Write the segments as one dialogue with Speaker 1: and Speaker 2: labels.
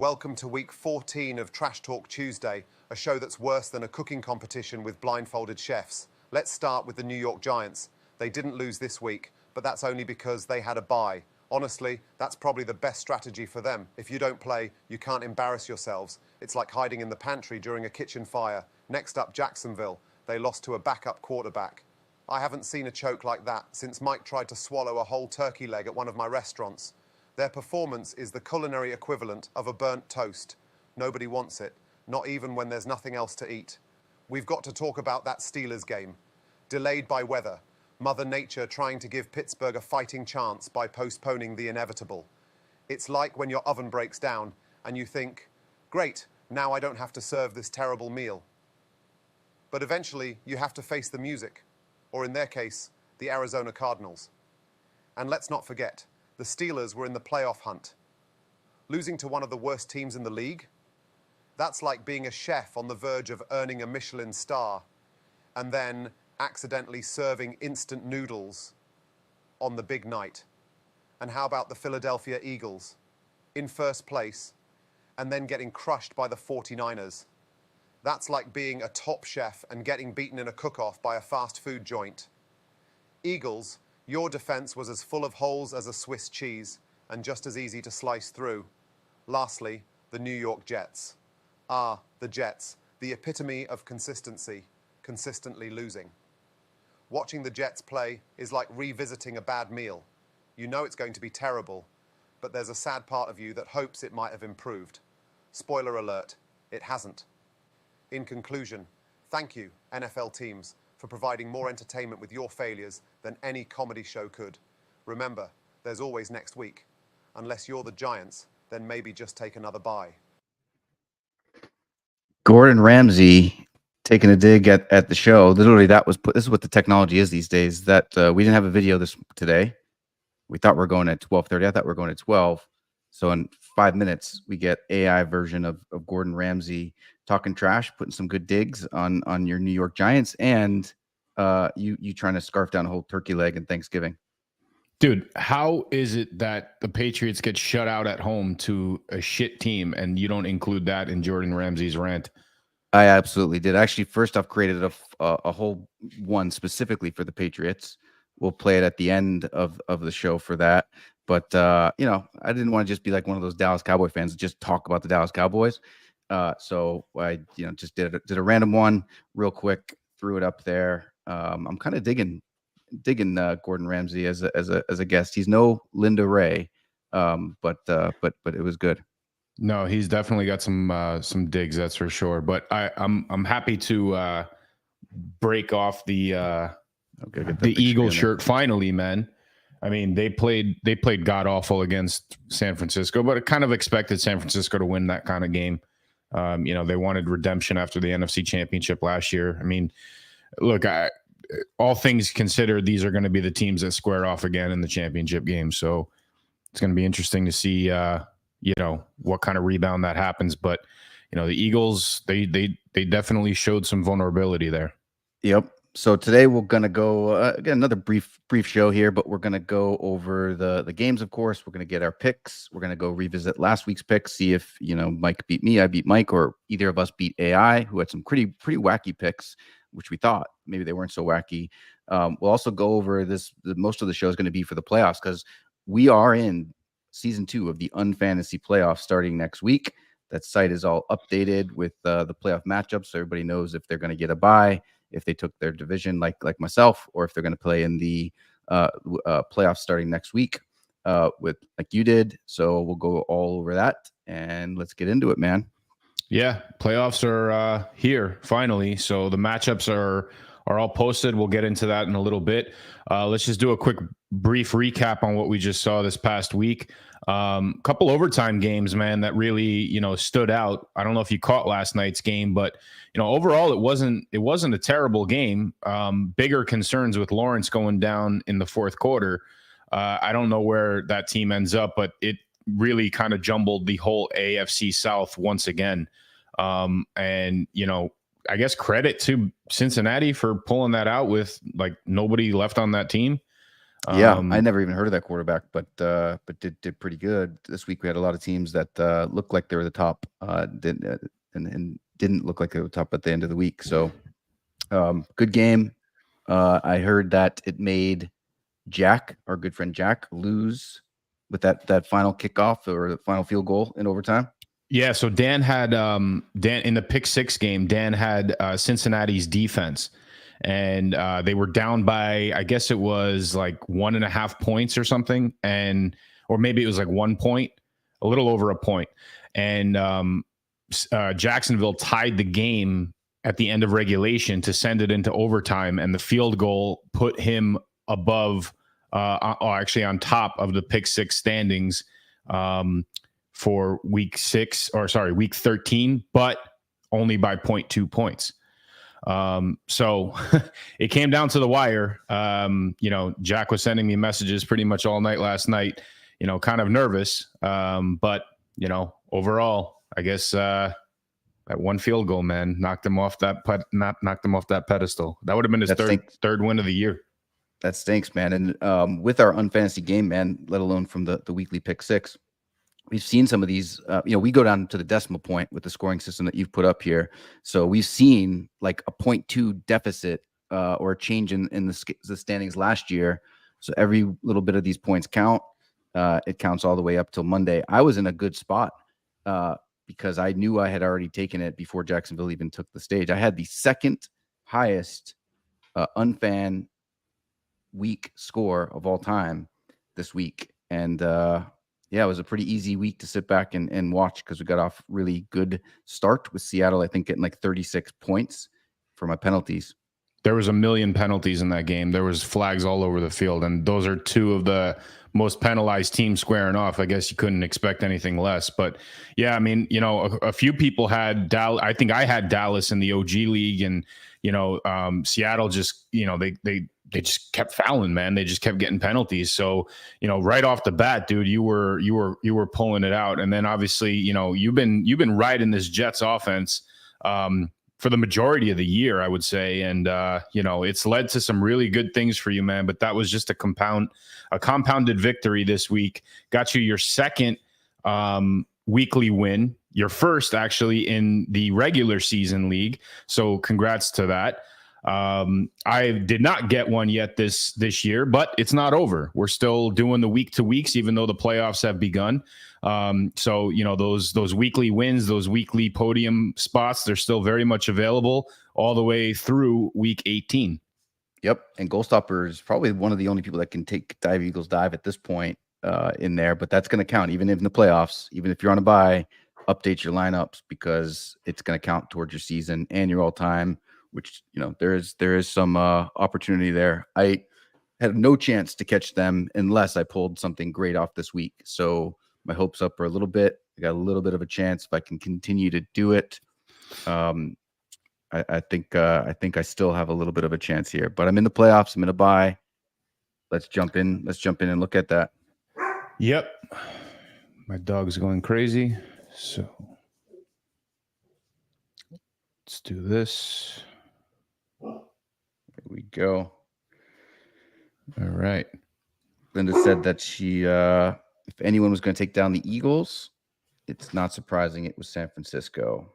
Speaker 1: Welcome to week 14 of Trash Talk Tuesday, a show that's worse than a cooking competition with blindfolded chefs. Let's start with the New York Giants. They didn't lose this week, but that's only because they had a bye. Honestly, that's probably the best strategy for them. If you don't play, you can't embarrass yourselves. It's like hiding in the pantry during a kitchen fire. Next up, Jacksonville. They lost to a backup quarterback. I haven't seen a choke like that since Mike tried to swallow a whole turkey leg at one of my restaurants. Their performance is the culinary equivalent of a burnt toast. Nobody wants it, not even when there's nothing else to eat. We've got to talk about that Steelers game. Delayed by weather, Mother Nature trying to give Pittsburgh a fighting chance by postponing the inevitable. It's like when your oven breaks down and you think, great, now I don't have to serve this terrible meal. But eventually you have to face the music, or in their case, the Arizona Cardinals. And let's not forget, the Steelers were in the playoff hunt. Losing to one of the worst teams in the league? That's like being a chef on the verge of earning a Michelin star and then accidentally serving instant noodles on the big night. And how about the Philadelphia Eagles? In first place and then getting crushed by the 49ers. That's like being a top chef and getting beaten in a cook-off by a fast food joint. Eagles, your defense was as full of holes as a Swiss cheese and just as easy to slice through. Lastly, the New York Jets. Ah, the Jets, the epitome of consistency, consistently losing. Watching the Jets play is like revisiting a bad meal. You know it's going to be terrible, but there's a sad part of you that hopes it might have improved. Spoiler alert, it hasn't. In conclusion, thank you, NFL teams, for providing more entertainment with your failures than any comedy show could. Remember, there's always next week. Unless you're the Giants, then maybe just take another bye.
Speaker 2: Gordon Ramsay taking a dig at the show. Literally, this is what the technology is these days. That we didn't have a video today. We thought we were going at 12:30. I thought we were going at 12. So in 5 minutes, we get AI version of Gordon Ramsay talking trash, putting some good digs on your New York Giants, and you trying to scarf down a whole turkey leg in Thanksgiving.
Speaker 3: Dude, how is it that the Patriots get shut out at home to a shit team and you don't include that in Jordan Ramsay's rant?
Speaker 2: I absolutely did. Actually, first off, created a whole one specifically for the Patriots. We'll play it at the end of the show for that. But, I didn't want to just be like one of those Dallas Cowboy fans, just talk about the Dallas Cowboys. So I, just did a random one real quick, threw it up there. I'm kind of digging Gordon Ramsay as a guest. He's no Linda Ray, but it was good.
Speaker 3: No, he's definitely got some digs, that's for sure. But I'm happy to break off the Eagle shirt finally, man. I mean, they played god awful against San Francisco, but it kind of expected San Francisco to win that kind of game. They wanted redemption after the NFC Championship last year. I mean, look, all things considered, these are going to be the teams that square off again in the championship game. So it's going to be interesting to see, what kind of rebound that happens. But, the Eagles, they definitely showed some vulnerability there.
Speaker 2: Yep. So today we're going to go again, another brief show here, but we're going to go over the games. Of course, we're going to get our picks. We're going to go revisit last week's picks, see if, Mike beat me, I beat Mike, or either of us beat AI, who had some pretty wacky picks, which we thought maybe they weren't so wacky. We'll also go over most of the show is going to be for the playoffs because we are in season 2 of the UNfantasy playoffs starting next week. That site is all updated with the playoff matchups, so everybody knows if they're going to get a bye, if they took their division like myself, or if they're going to play in the playoffs starting next week with like you did. So we'll go all over that, and let's get into it, man.
Speaker 3: Yeah, playoffs are here finally. So the matchups are all posted. We'll get into that in a little bit. Let's just do a quick brief recap on what we just saw this past week. Couple overtime games, man, that really, stood out. I don't know if you caught last night's game, but overall it wasn't a terrible game. Bigger concerns with Lawrence going down in the fourth quarter. I don't know where that team ends up, but it really kind of jumbled the whole AFC South once again. And I guess credit to Cincinnati for pulling that out with like nobody left on that team.
Speaker 2: Yeah, I never even heard of that quarterback, but did pretty good this week. We had a lot of teams that looked like they were the top, and didn't look like they were top at the end of the week. So, good game. I heard that it made Jack, our good friend Jack, lose with that final kickoff or the final field goal in overtime.
Speaker 3: Yeah, so Dan in the pick six game, Dan had Cincinnati's defense, and they were down by, I guess it was like 1.5 points or something, or maybe it was like 1 point, a little over a point, and Jacksonville tied the game at the end of regulation to send it into overtime, and the field goal put him above, actually on top of the pick six standings for week 13, but only by 0.2 points. So it came down to the wire. Jack was sending me messages pretty much all night last night, kind of nervous. But overall, I guess that one field goal, man, knocked him off that pedestal. That would have been his third win of the year.
Speaker 2: That stinks, man. And with our unfantasy game, man, let alone from the weekly pick six, we've seen some of these, we go down to the decimal point with the scoring system that you've put up here. So we've seen like a 0.2 deficit or a change in the standings last year. So every little bit of these points count. It counts all the way up till Monday. I was in a good spot because I knew I had already taken it before Jacksonville even took the stage. I had the second highest unfan week score of all time this week. And yeah, it was a pretty easy week to sit back and watch because we got off really good start with Seattle, I think, getting like 36 points for my penalties.
Speaker 3: There was a million penalties in that game. There was flags all over the field, and those are two of the most penalized teams squaring off. I guess you couldn't expect anything less. But yeah, I mean, a few people had Dallas. I think I had Dallas in the OG league, and Seattle just, they just kept fouling, man. They just kept getting penalties. So, right off the bat, dude, you were pulling it out. And then obviously, you've been riding this Jets offense for the majority of the year, I would say. And it's led to some really good things for you, man. But that was just a compounded victory this week. Got you your second weekly win, your first actually in the regular season league. So congrats to that. I did not get one yet this year, but it's not over. We're still doing the week to weeks, even though the playoffs have begun. So those weekly wins, those weekly podium spots, they're still very much available all the way through week 18.
Speaker 2: Yep. And Goalstopper is probably one of the only people that can take Dive Eagles Dive at this point in there, but that's going to count even in the playoffs. Even if you're on a bye, update your lineups because it's going to count towards your season and your all-time, which, there is some opportunity there. I had no chance to catch them unless I pulled something great off this week. So my hopes up are a little bit. I got a little bit of a chance if I can continue to do it. I think I still have a little bit of a chance here, but I'm in the playoffs. I'm in a bye. Let's jump in and look at that.
Speaker 3: Yep. My dog's going crazy. So let's do this.
Speaker 2: There we go.
Speaker 3: All right.
Speaker 2: Linda said that she, if anyone was going to take down the Eagles, it's not surprising it was San Francisco.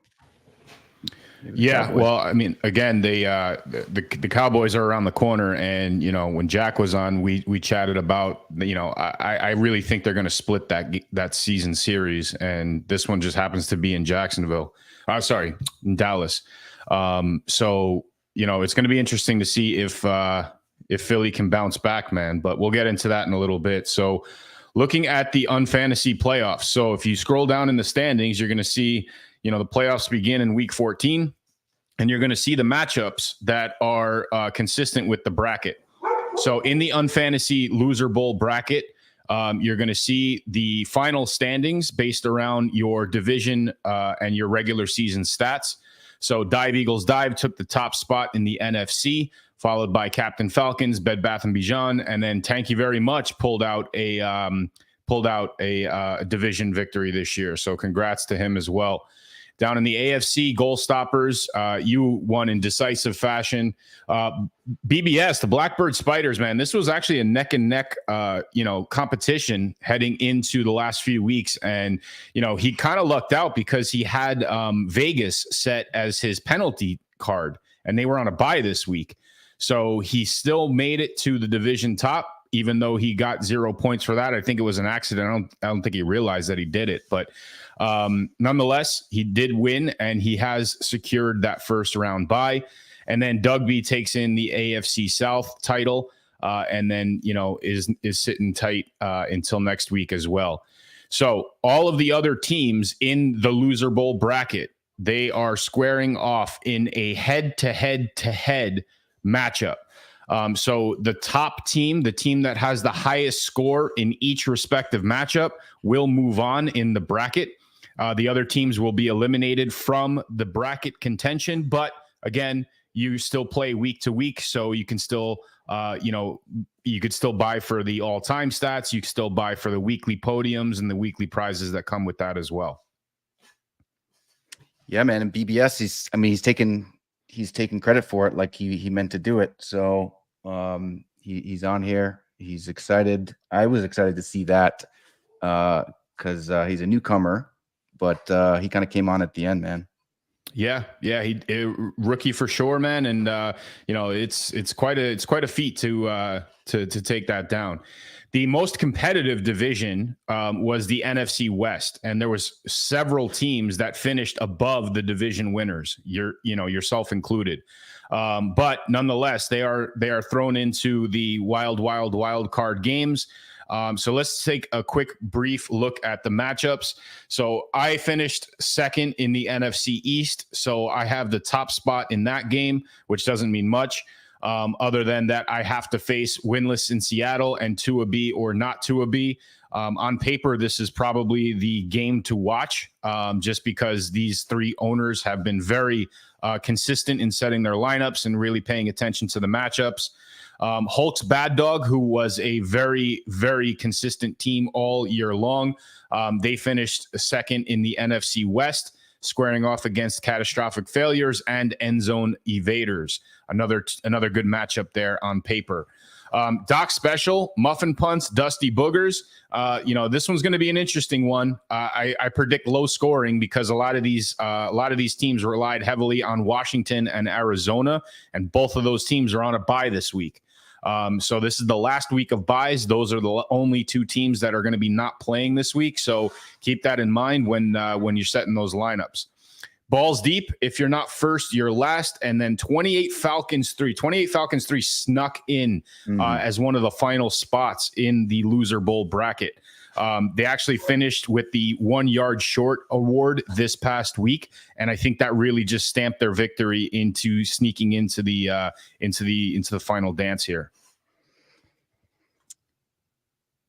Speaker 3: Yeah, well, I mean, again, the Cowboys are around the corner, and when Jack was on, we chatted about I really think they're going to split that season series, and this one just happens to be in Jacksonville. In Dallas. So it's going to be interesting to see if Philly can bounce back, man. But we'll get into that in a little bit. So, looking at the unfantasy playoffs. So if you scroll down in the standings, you're going to see the playoffs begin in week 14, and you're going to see the matchups that are consistent with the bracket. So in the unfantasy loser bowl bracket, you're going to see the final standings based around your division and your regular season stats. So Dive Eagles Dive took the top spot in the NFC, followed by Captain Falcons, Bed Bath & Beyond, and then Thank You Very Much pulled out a division victory this year. So congrats to him as well. Down in the AFC, goal stoppers, you won in decisive fashion. BBS, the Blackbird Spiders, man, this was actually a neck and neck, competition heading into the last few weeks. And, he kind of lucked out because he had Vegas set as his penalty card, and they were on a bye this week. So he still made it to the division top, even though he got 0 points for that. I think it was an accident. I don't think he realized that he did it, but nonetheless, he did win, and he has secured that first round bye. And then Doug B takes in the AFC South title, and then is sitting tight until next week as well. So all of the other teams in the Loser Bowl bracket, they are squaring off in a head-to-head matchup. So the top team, the team that has the highest score in each respective matchup, will move on in the bracket. The other teams will be eliminated from the bracket contention. But again, you still play week to week, so you can still, you could still buy for the all-time stats. You can still buy for the weekly podiums and the weekly prizes that come with that as well.
Speaker 2: Yeah, man. And BBS, he's taking credit for it, like he meant to do it. So he's on here. He's excited. I was excited to see that because he's a newcomer, but he kind of came on at the end, man.
Speaker 3: Yeah, he rookie for sure, man, and it's quite a feat to take that down. The most competitive division was the NFC West, and there was several teams that finished above the division winners. Yourself included, but nonetheless, they are thrown into the wild card games. So let's take a quick brief look at the matchups. So I finished second in the NFC East, so I have the top spot in that game, which doesn't mean much. Other than that, I have to face winless in Seattle and Tua B or not Tua B. On paper, this is probably the game to watch, just because these three owners have been very consistent in setting their lineups and really paying attention to the matchups. Hulk's Bad Dog, who was a very, very consistent team all year long, they finished second in the NFC West, squaring off against Catastrophic Failures and End Zone Evaders. Another good matchup there on paper. Doc Special, Muffin Punts, Dusty Boogers. This one's going to be an interesting one. I predict low scoring because a lot of these teams relied heavily on Washington and Arizona, and both of those teams are on a bye this week. So this is the last week of buys. Those are the only two teams that are going to be not playing this week. So keep that in mind when you're setting those lineups. Balls deep. If you're not first, you're last. And then 28 Falcons 3 snuck in as one of the final spots in the Loser Bowl bracket. They actually finished with the 1 yard short award this past week, and I think that really just stamped their victory into sneaking into the final dance here.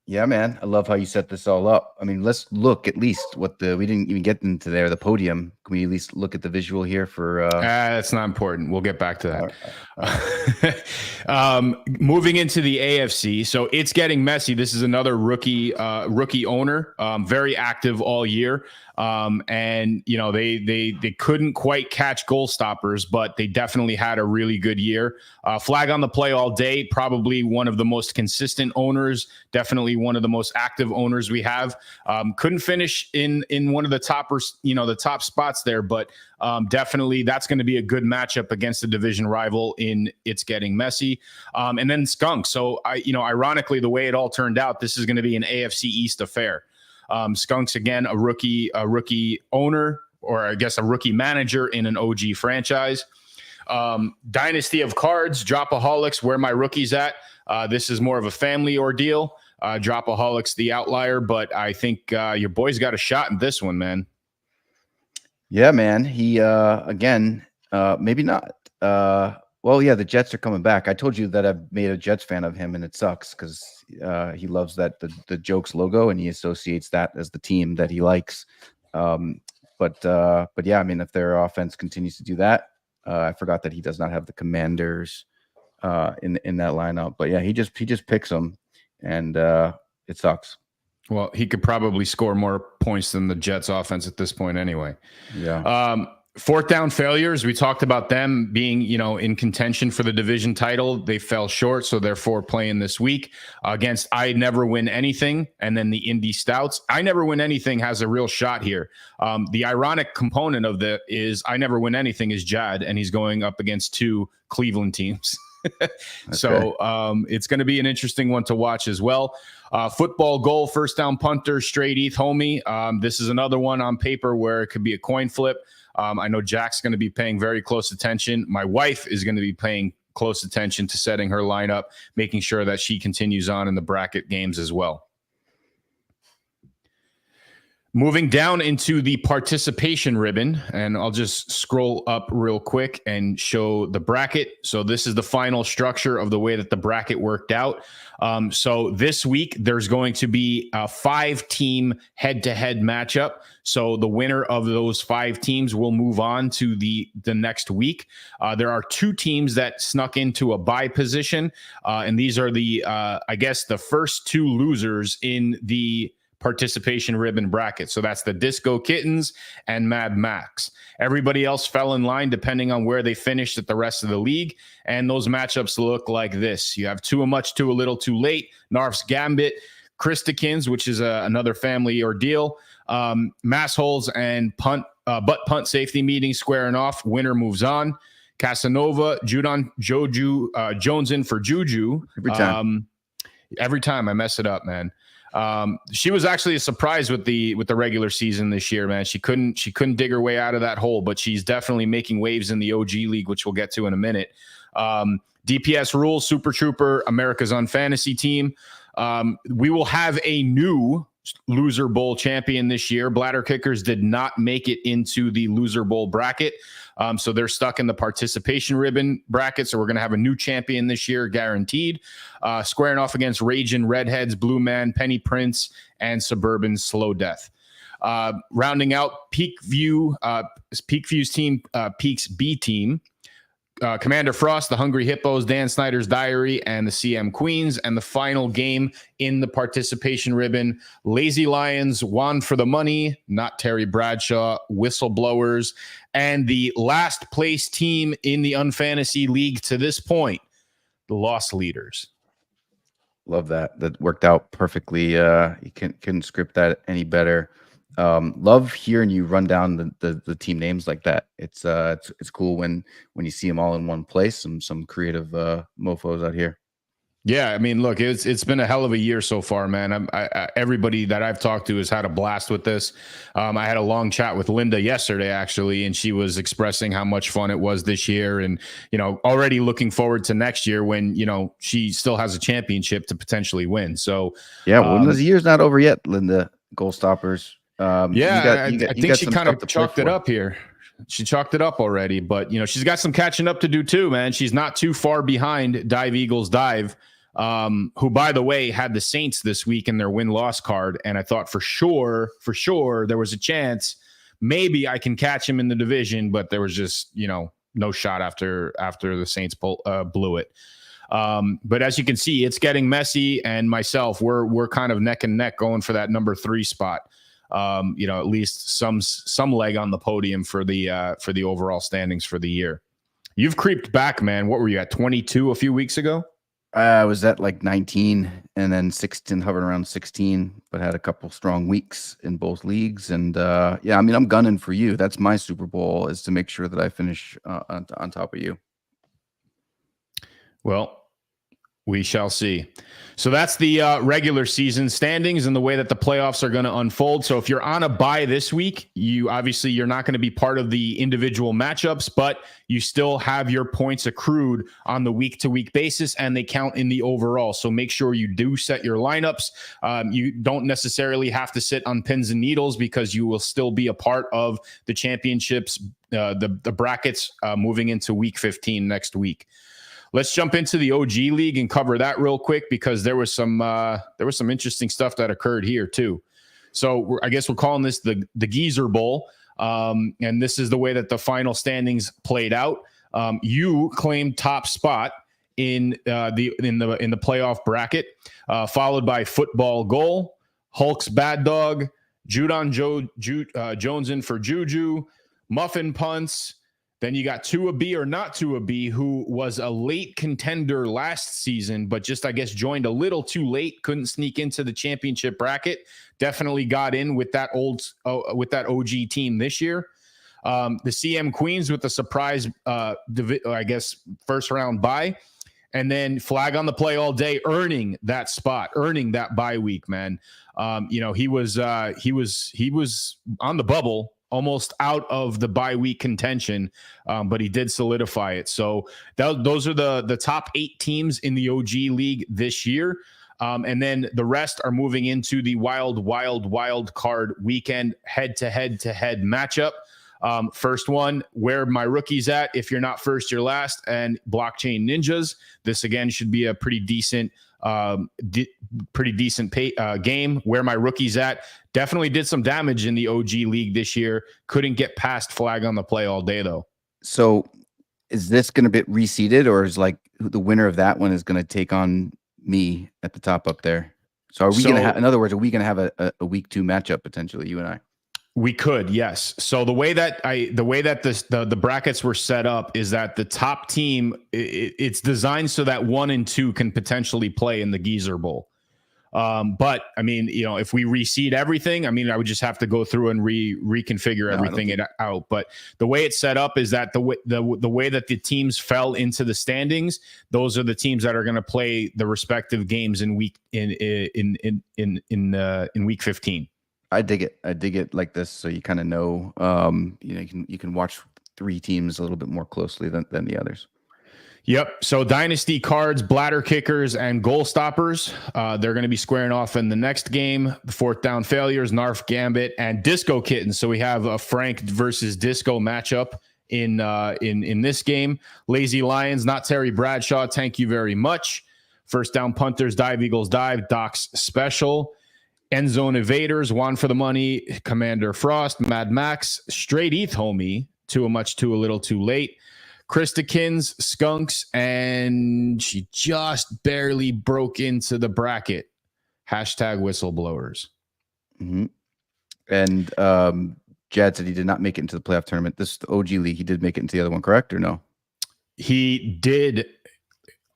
Speaker 2: Yeah, man. I love how you set this all up. I mean, let's look at least we didn't even get into there, the podium. Can we at least look at the visual here for
Speaker 3: that's not important. We'll get back to that. All right. Moving into the AFC. So it's getting messy. This is another rookie owner, very active all year. And they couldn't quite catch goal stoppers, but they definitely had a really good year. Flag on the play all day, probably one of the most consistent owners, definitely one of the most active owners we have. Couldn't finish in one of the the top spots there, but definitely that's going to be a good matchup against a division rival in It's Getting Messy. And then Skunk. So ironically, the way it all turned out, this is going to be an AFC East affair. Skunks, again, a rookie owner, or I guess a rookie manager in an OG franchise. Dynasty of Cards, Dropaholics, where my rookie's at. This is more of a family ordeal. Dropaholics, the outlier, but I think your boy's got a shot in this one, man.
Speaker 2: Yeah, man. He again, maybe not. Well, yeah, the Jets are coming back. I told you that I've made a Jets fan of him, and it sucks because he loves that the Jokes logo, and he associates that as the team that he likes. But yeah, I mean, if their offense continues to do that, I forgot that he does not have the Commanders in that lineup. But yeah, he just picks them, and it sucks.
Speaker 3: Well, he could probably score more points than the Jets offense at this point anyway.
Speaker 2: Yeah.
Speaker 3: Fourth down failures. We talked about them being, in contention for the division title. They fell short, so therefore playing this week against I Never Win Anything and then the Indy Stouts. I Never Win Anything has a real shot here. The ironic component of that is I Never Win Anything is Jad, and he's going up against 2 Cleveland teams. So it's going to be an interesting one to watch as well. Football goal, first down punter, straight ETH homie. This is another one on paper where it could be a coin flip. I know Jack's going to be paying very close attention. My wife is going to be paying close attention to setting her lineup, making sure that she continues on in the bracket games as well. Moving down into the participation ribbon, and I'll just scroll up real quick and show the bracket. So this is the final structure of the way that the bracket worked out. So this week, there's going to be a 5-team head-to-head matchup. So the winner of those 5 teams will move on to the next week. There are 2 teams that snuck into a bye position, and these are the first 2 losers in the participation ribbon bracket. So that's the Disco Kittens and Mad Max. Everybody else fell in line depending on where they finished at the rest of the league. And those matchups look like this. You have Too Much, Too a Little, Too Late, Narf's Gambit, Christikins, which is another family ordeal, Massholes and butt punt safety meeting squaring off. Winner moves on. Casanova, Judon, Joju, Jones in for Juju. Every time I mess it up, man. She was actually a surprise with the regular season this year, man. She couldn't dig her way out of that hole, but she's definitely making waves in the OG league, which we'll get to in a minute. DPS rules, Super Trooper, America's UNfantasy team. We will have a new Loser Bowl champion this year. Bladder Kickers did not make it into the Loser Bowl bracket. So they're stuck in the participation ribbon bracket. So we're going to have a new champion this year, guaranteed. Squaring off against Raging Redheads, Blue Man, Penny Prince, and Suburban Slow Death. Rounding out Peakview's team, Peak's B team. Commander Frost, the Hungry Hippos, Dan Snyder's Diary, and the CM Queens. And the final game in the participation ribbon, Lazy Lions, Juan for the Money, not Terry Bradshaw, Whistleblowers, and the last place team in the UNfantasy League to this point, the Lost Leaders.
Speaker 2: Love that. That worked out perfectly. You couldn't script that any better. Love hearing you run down the team names like that. It's cool when you see them all in one place. Some creative mofos out here.
Speaker 3: Yeah, I mean, look, it's been a hell of a year so far, man. Everybody that I've talked to has had a blast with this. I had a long chat with Linda yesterday, actually, and she was expressing how much fun it was this year, and already looking forward to next year when she still has a championship to potentially win. So
Speaker 2: yeah, well, the year's not over yet, Linda. Goal stoppers.
Speaker 3: I think she kind of chalked it up here. She chalked it up already, but she's got some catching up to do too, man. She's not too far behind Dive Eagles Dive, who, by the way, had the Saints this week in their win-loss card. And I thought for sure there was a chance maybe I can catch him in the division, but there was just, no shot after the Saints blew it. But as you can see, it's getting messy, and myself, we're kind of neck and neck going for that number 3 spot. At least some leg on the podium for the overall standings for the year. You've creeped back, man. What were you at, 22 a few weeks ago?
Speaker 2: I was at like 19 and then 16, hovering around 16, but had a couple strong weeks in both leagues. And I'm gunning for you. That's my Super Bowl, is to make sure that I finish on top of you.
Speaker 3: Well, we shall see. So that's the regular season standings and the way that the playoffs are going to unfold. So if you're on a bye this week, you're not going to be part of the individual matchups, but you still have your points accrued on the week-to-week basis, and they count in the overall. So make sure you do set your lineups. You don't necessarily have to sit on pins and needles, because you will still be a part of the championships, the brackets moving into week 15 next week. Let's jump into the OG League and cover that real quick, because there was some interesting stuff that occurred here too. So I guess we're calling this the Geezer Bowl, and this is the way that the final standings played out. You claimed top spot in the playoff bracket, followed by Football Goal, Hulk's Bad Dog, Jones in for Juju, Muffin Punts. Then you got Tua B or not Tua B, who was a late contender last season, but just, I guess, joined a little too late, couldn't sneak into the championship bracket. Definitely got in with that OG team this year. The CM Queens with the surprise, I guess, first round bye. And then Flag on the Play all day, earning that spot, earning that bye week, man. He was on the bubble, almost out of the bye week contention, but he did solidify it. So those are the top 8 teams in the OG league this year. And then the rest are moving into the wild card weekend head-to-head matchup. First one, where my rookie's at. If you're not first, you're last. And Blockchain Ninjas. This again should be a pretty decent game. Where my rookie's at. Definitely did some damage in the OG league this year. Couldn't get past Flag on the Play all day though.
Speaker 2: So is this going to be reseeded, or is like the winner of that one is going to take on me at the top up there? So are we going to have, in other words, are we going to have a week 2 matchup potentially, you and I?
Speaker 3: We could, yes. So the way that the brackets were set up is that the top team, it's designed so that 1 and 2 can potentially play in the Geezer Bowl. But I mean, if we reseed everything, I mean, I would just have to go through and reconfigure everything out. But the way it's set up is that the way that the teams fell into the standings, those are the teams that are going to play the respective games in week 15.
Speaker 2: I dig it like this, so you kind of know, you can watch 3 teams a little bit more closely than the others.
Speaker 3: Yep. So Dynasty Cards, Bladder Kickers, and Goal Stoppers. They're going to be squaring off in the next game. The 4th Down Failures, Narf Gambit, and Disco Kittens. So we have a Frank versus Disco matchup in this game. Lazy Lions, not Terry Bradshaw. Thank you very much. First Down Punters, Dive Eagles Dive, Doc's Special. End Zone Evaders, One for the Money, Commander Frost, Mad Max, Straight ETH Homie, Too Much Too a Little Too Late, Christakins, Skunks, and she just barely broke into the bracket. #whistleblowers.
Speaker 2: Mm-hmm. And Jad said he did not make it into the playoff tournament. This is the OG league. He did make it into the other one, correct or no?
Speaker 3: He did.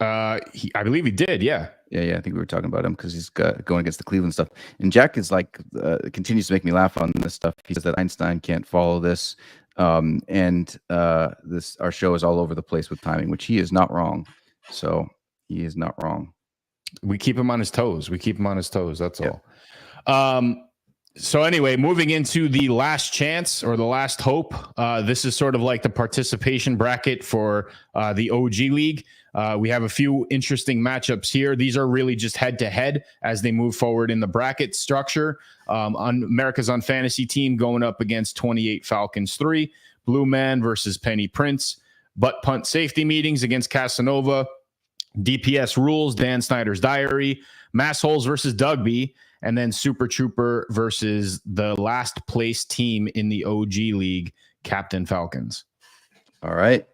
Speaker 3: I believe he did. Yeah.
Speaker 2: Yeah. I think we were talking about him because he's going against the Cleveland stuff. And Jack is like, continues to make me laugh on this stuff. He says that Einstein can't follow this. And our show is all over the place with timing, which he is not wrong. So he is not wrong.
Speaker 3: We keep him on his toes. That's all. So anyway, moving into the last chance or the last hope. This is sort of like the participation bracket for the OG league. We have a few interesting matchups here. These are really just head-to-head as they move forward in the bracket structure. On America's UNfantasy team going up against 28 Falcons 3. Blue Man versus Penny Prince. Butt Punt Safety Meetings against Casanova. DPS Rules, Dan Snyder's Diary. Massholes versus Dugby. And then Super Trooper versus the last place team in the OG league, Captain Falcons.
Speaker 2: All right.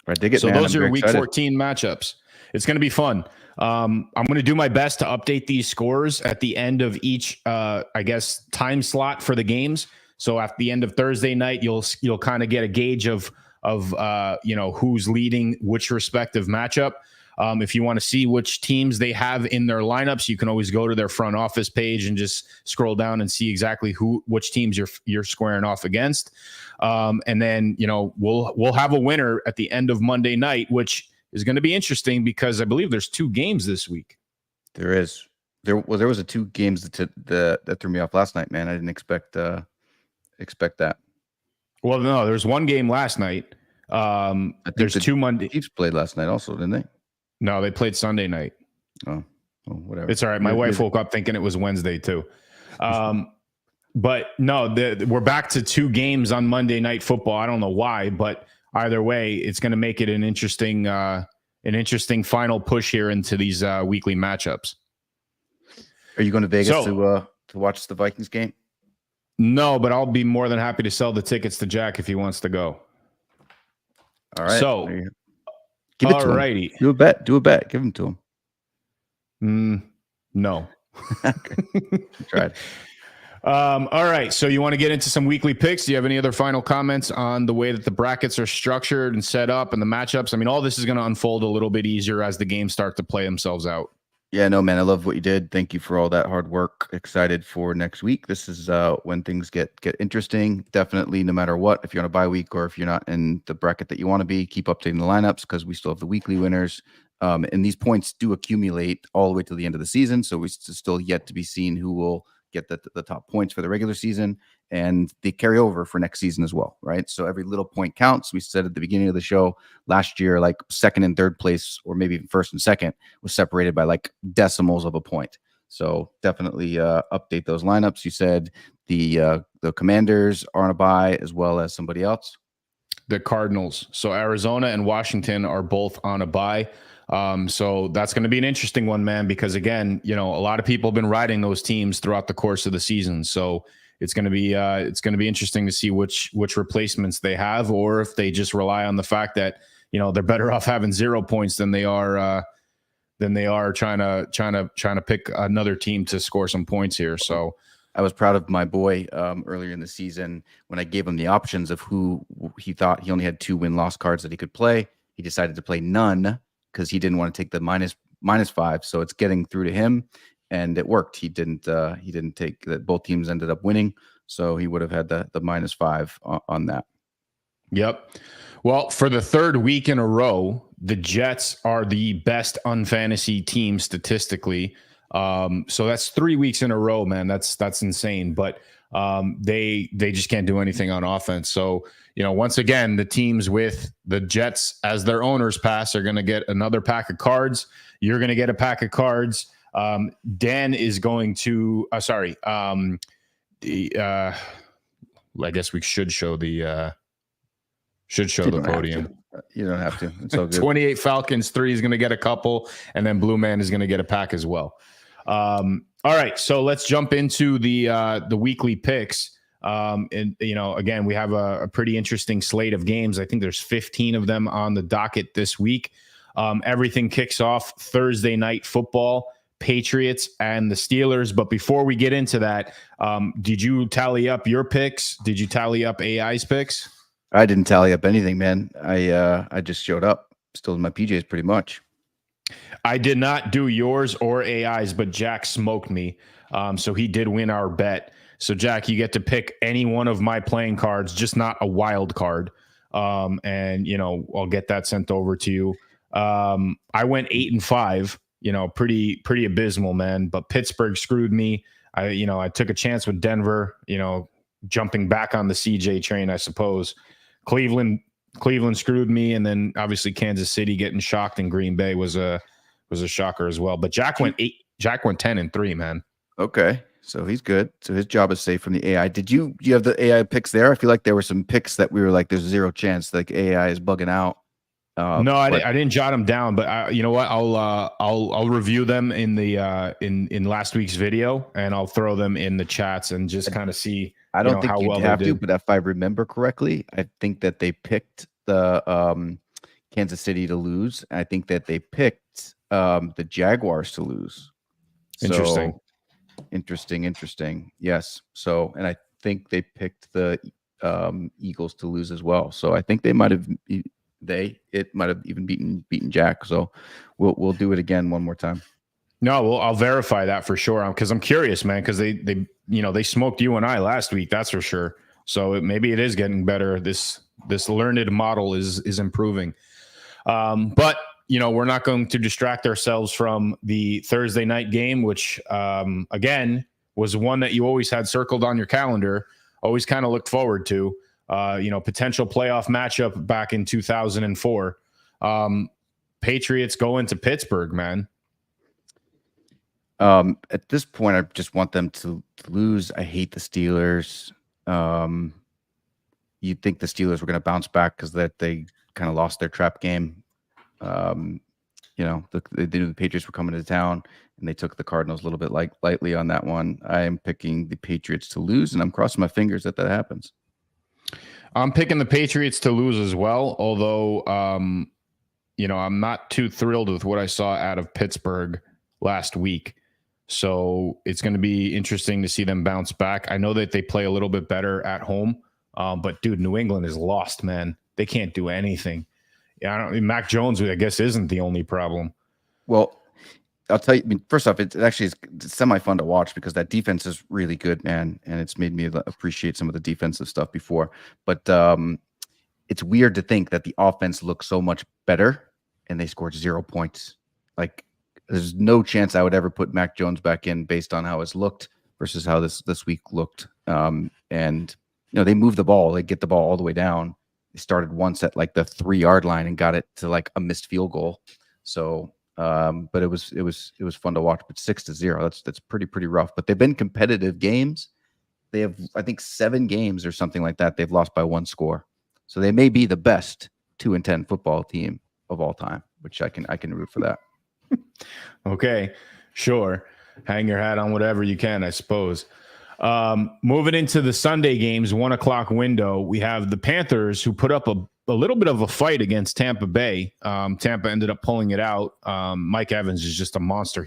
Speaker 2: I dig it,
Speaker 3: so
Speaker 2: man.
Speaker 3: Those are week 14 matchups. It's going to be fun. I'm going to do my best to update these scores at the end of each, time slot for the games. So at the end of Thursday night, you'll kind of get a gauge of who's leading which respective matchup. If you want to see which teams they have in their lineups, you can always go to their front office page and just scroll down and see exactly which teams you're squaring off against. And then, we'll have a winner at the end of Monday night, which is going to be interesting because I believe there's 2 games this week.
Speaker 2: There is. There was a 2 games that threw me off last night, man. I didn't expect that.
Speaker 3: Well, no, there's 1 game last night. There's 2 Monday.
Speaker 2: Chiefs played last night also, didn't they?
Speaker 3: No, they played Sunday night.
Speaker 2: Oh, well, whatever.
Speaker 3: It's all right. My wife woke up thinking it was Wednesday too. But no, we're back to 2 games on Monday Night Football. I don't know why, but either way, it's going to make it an interesting final push here into these weekly matchups.
Speaker 2: Are you going to Vegas to watch the Vikings game?
Speaker 3: No, but I'll be more than happy to sell the tickets to Jack if he wants to go.
Speaker 2: All right.
Speaker 3: So,
Speaker 2: give it to him. Do a bet. Give them to him.
Speaker 3: No.
Speaker 2: Tried.
Speaker 3: All right. So you want to get into some weekly picks? Do you have any other final comments on the way that the brackets are structured and set up and the matchups? I mean, all this is going to unfold a little bit easier as the games start to play themselves out.
Speaker 2: Yeah, no, man, I love what you did. Thank you for all that hard work. Excited for next week. This is when things get interesting. Definitely, no matter what, if you're on a bye week or if you're not in the bracket that you want to be, keep updating the lineups because we still have the weekly winners. And these points do accumulate all the way to the end of the season. So it's still yet to be seen who will get the top points for the regular season, and they carry over for next season as well, right? So every little point counts. We said at the beginning of the show last year, like second and third place, or maybe even first and second, was separated by like decimals of a point. So definitely update those lineups. You said the Commanders are on a bye as well as somebody else.
Speaker 3: The Cardinals. So Arizona and Washington are both on a bye. So that's going to be an interesting one, man, because again, a lot of people have been riding those teams throughout the course of the season. So it's going to be interesting to see which replacements they have, or if they just rely on the fact that, they're better off having 0 points than they are trying to pick another team to score some points here. So
Speaker 2: I was proud of my boy earlier in the season when I gave him the options of who he thought he only had 2 win-loss cards that he could play. He decided to play none because he didn't want to take the -5. So it's getting through to him, and it worked. He didn't take that. Both teams ended up winning, so he would have had the -5 on that.
Speaker 3: Yep. Well, for the third week in a row, the Jets are the best UNfantasy team statistically. So that's 3 weeks in a row, man. That's insane. But they just can't do anything on offense. So, once again, the teams with the Jets as their owners pass are going to get another pack of cards. You're going to get a pack of cards. Dan is going to, I guess we should show the podium.
Speaker 2: You don't have to. It's all good.
Speaker 3: 28 Falcons, 3 is going to get a couple, and then Blue Man is going to get a pack as well. All right, so let's jump into the weekly picks. And again, we have a pretty interesting slate of games. I think there's 15 of them on the docket this week. Everything kicks off Thursday night football, Patriots and the Steelers. But before we get into that, did you tally up your picks? Did you tally up AI's picks?
Speaker 2: I didn't tally up anything, man. I just showed up, still in my PJs pretty much.
Speaker 3: I did not do yours or AI's, but Jack smoked me. So he did win our bet. So Jack, you get to pick any one of my playing cards, just not a wild card. And I'll get that sent over to you. I went 8-5, pretty abysmal, man, but Pittsburgh screwed me. I took a chance with Denver, jumping back on the CJ train, I suppose. Cleveland screwed me. And then obviously Kansas City getting shocked in Green Bay was a shocker as well. But Jack went 10-3, man.
Speaker 2: Okay. So he's good. So his job is safe from the AI. Do you have the AI picks there? I feel like there were some picks that we were like, there's 0 chance like AI is bugging out.
Speaker 3: No, I didn't jot them down, but you know what? I'll review them in the in last week's video, and I'll throw them in the chats and just kind of see.
Speaker 2: I don't think
Speaker 3: how
Speaker 2: you
Speaker 3: well
Speaker 2: have
Speaker 3: they
Speaker 2: to,
Speaker 3: did.
Speaker 2: but if I remember correctly, I think that they picked the Kansas City to lose. I think that they picked the Jaguars to lose.
Speaker 3: Interesting.
Speaker 2: Interesting. Yes. So, and I think they picked the Eagles to lose as well. So I think they might have even beaten Jack. So we'll do it again one more time.
Speaker 3: No, well, I'll verify that for sure. Because I'm curious, man. Because they smoked you and I last week. That's for sure. So maybe it is getting better. This learned model is improving. But we're not going to distract ourselves from the Thursday night game, which again was one that you always had circled on your calendar, always kind of looked forward to. Potential playoff matchup back in 2004. Patriots go into Pittsburgh, man.
Speaker 2: At this point, I just want them to lose. I hate the Steelers. You'd think the Steelers were going to bounce back because that they kind of lost their trap game. The Patriots were coming to town, and they took the Cardinals a little bit lightly on that one. I am picking the Patriots to lose, and I'm crossing my fingers that happens.
Speaker 3: I'm picking the Patriots to lose as well, although, I'm not too thrilled with what I saw out of Pittsburgh last week. So it's going to be interesting to see them bounce back. I know that they play a little bit better at home, but dude, New England is lost, man. They can't do anything. Yeah, Mac Jones, I guess, isn't the only problem.
Speaker 2: Well, I'll tell you. I mean, first off, it's semi fun to watch because that defense is really good, man, and it's made me appreciate some of the defensive stuff before. But it's weird to think that the offense looks so much better and they scored 0 points. Like, there's no chance I would ever put Mac Jones back in based on how it's looked versus how this week looked. And they move the ball, they get the ball all the way down. They started once at like the 3-yard line and got it to like a missed field goal. So, but it was fun to watch. But 6-0, that's pretty rough. But they've been competitive games. They have, I think, 7 games or something like that. They've lost by 1 score. So they may be the best 2-10 football team of all time, which I can root for that.
Speaker 3: Okay, sure. Hang your hat on whatever you can, I suppose. Moving into the Sunday games, 1 o'clock window, we have the Panthers who put up a little bit of a fight against Tampa Bay. Tampa ended up pulling it out. Mike Evans is just a monster.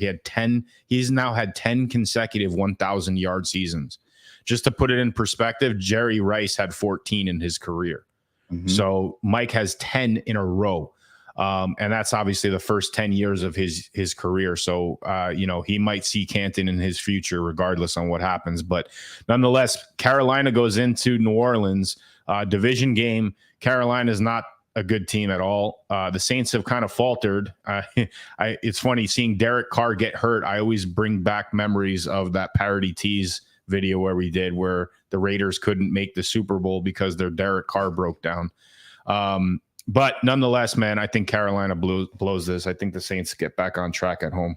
Speaker 3: He's now had 10 consecutive 1,000-yard seasons. Just to put it in perspective, Jerry Rice had 14 in his career. Mm-hmm. So Mike has 10 in a row. And that's obviously the first 10 years of his career. So, he might see Canton in his future regardless on what happens. But nonetheless, Carolina goes into New Orleans, division game. Carolina is not a good team at all. The Saints have kind of faltered. It's funny seeing Derek Carr get hurt. I always bring back memories of that Parody Tees video where the Raiders couldn't make the Super Bowl because their Derek Carr broke down. But nonetheless, man, I think Carolina blows this. I think the Saints get back on track at home.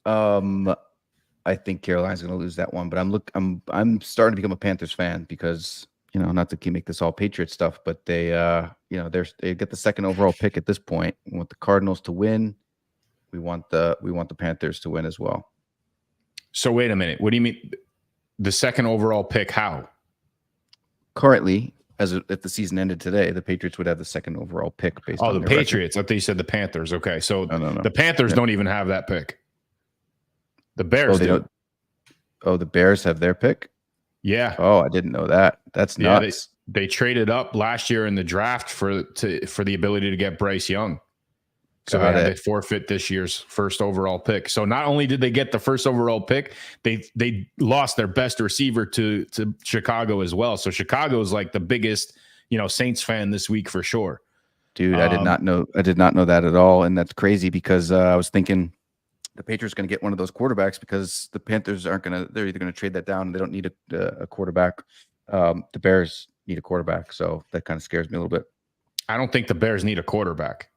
Speaker 2: I think Carolina's going to lose that one, but I'm starting to become a Panthers fan because, not to make this all Patriot stuff, but they get the second overall pick at this point. We want the Cardinals to win. We want the Panthers to win as well.
Speaker 3: So wait a minute. What do you mean the second overall pick? How?
Speaker 2: Currently, if the season ended today, the Patriots would have the second overall pick based on
Speaker 3: the Patriots. I thought you said the Panthers. Okay, so
Speaker 2: no.
Speaker 3: The Panthers don't even have that pick. The Bears do.
Speaker 2: The Bears have their pick?
Speaker 3: Yeah.
Speaker 2: Oh, I didn't know that. That's nuts.
Speaker 3: They traded up last year in the draft for the ability to get Bryce Young. So they forfeit this year's first overall pick. So not only did they get the first overall pick, they lost their best receiver to Chicago as well. So Chicago is like the biggest, Saints fan this week for sure.
Speaker 2: Dude, I did not know that at all. And that's crazy because I was thinking the Patriots are going to get one of those quarterbacks because the Panthers they're either going to trade that down and they don't need a quarterback. The Bears need a quarterback. So that kind of scares me a little bit.
Speaker 3: I don't think the Bears need a quarterback.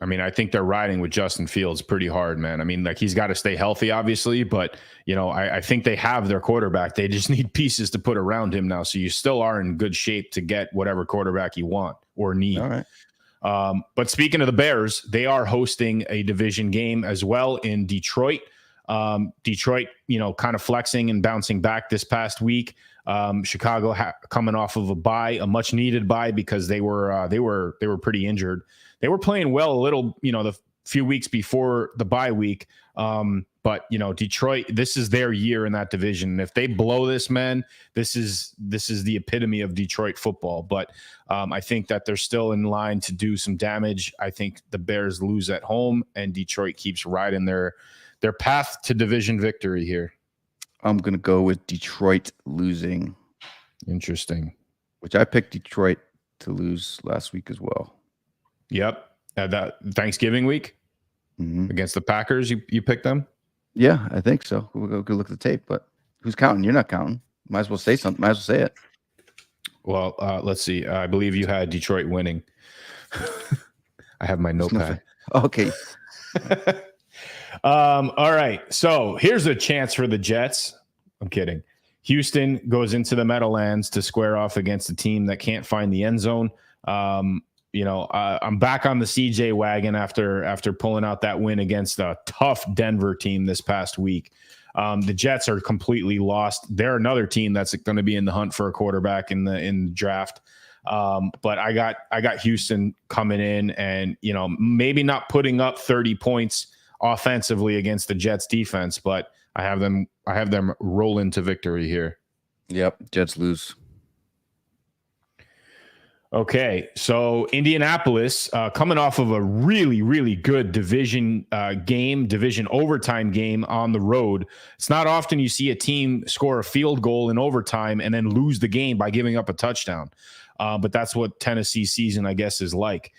Speaker 3: I mean, I think they're riding with Justin Fields pretty hard, man. I mean, like he's got to stay healthy, obviously, but I think they have their quarterback. They just need pieces to put around him now. So you still are in good shape to get whatever quarterback you want or need.
Speaker 2: All right.
Speaker 3: But speaking of the Bears, they are hosting a division game as well in Detroit. Detroit, kind of flexing and bouncing back this past week. Chicago coming off of a much needed bye because they were pretty injured. They were playing well a little, the few weeks before the bye week. But Detroit, this is their year in that division. And if they blow this, man, this is the epitome of Detroit football. But I think that they're still in line to do some damage. I think the Bears lose at home and Detroit keeps riding their path to division victory here.
Speaker 2: I'm going to go with Detroit losing.
Speaker 3: Interesting.
Speaker 2: Which I picked Detroit to lose last week as well.
Speaker 3: Yep. That Thanksgiving week against the Packers, you picked them?
Speaker 2: Yeah, I think so. We'll go look at the tape, but who's counting? You're not counting. Might as well say something. Might as well say it.
Speaker 3: Well, let's see. I believe you had Detroit winning. I have my notepad.
Speaker 2: Okay.
Speaker 3: All right. So here's a chance for the Jets. I'm kidding. Houston goes into the Meadowlands to square off against a team that can't find the end zone. I'm back on the CJ wagon after pulling out that win against a tough Denver team this past week. The Jets are completely lost. They're another team that's going to be in the hunt for a quarterback in the draft. But I got Houston coming in and, maybe not putting up 30 points offensively against the Jets defense, but I have them roll into victory here.
Speaker 2: Yep, Jets lose.
Speaker 3: Okay, so Indianapolis coming off of a really, really good division overtime game on the road. It's not often you see a team score a field goal in overtime and then lose the game by giving up a touchdown. But that's what Tennessee's season, I guess, is like.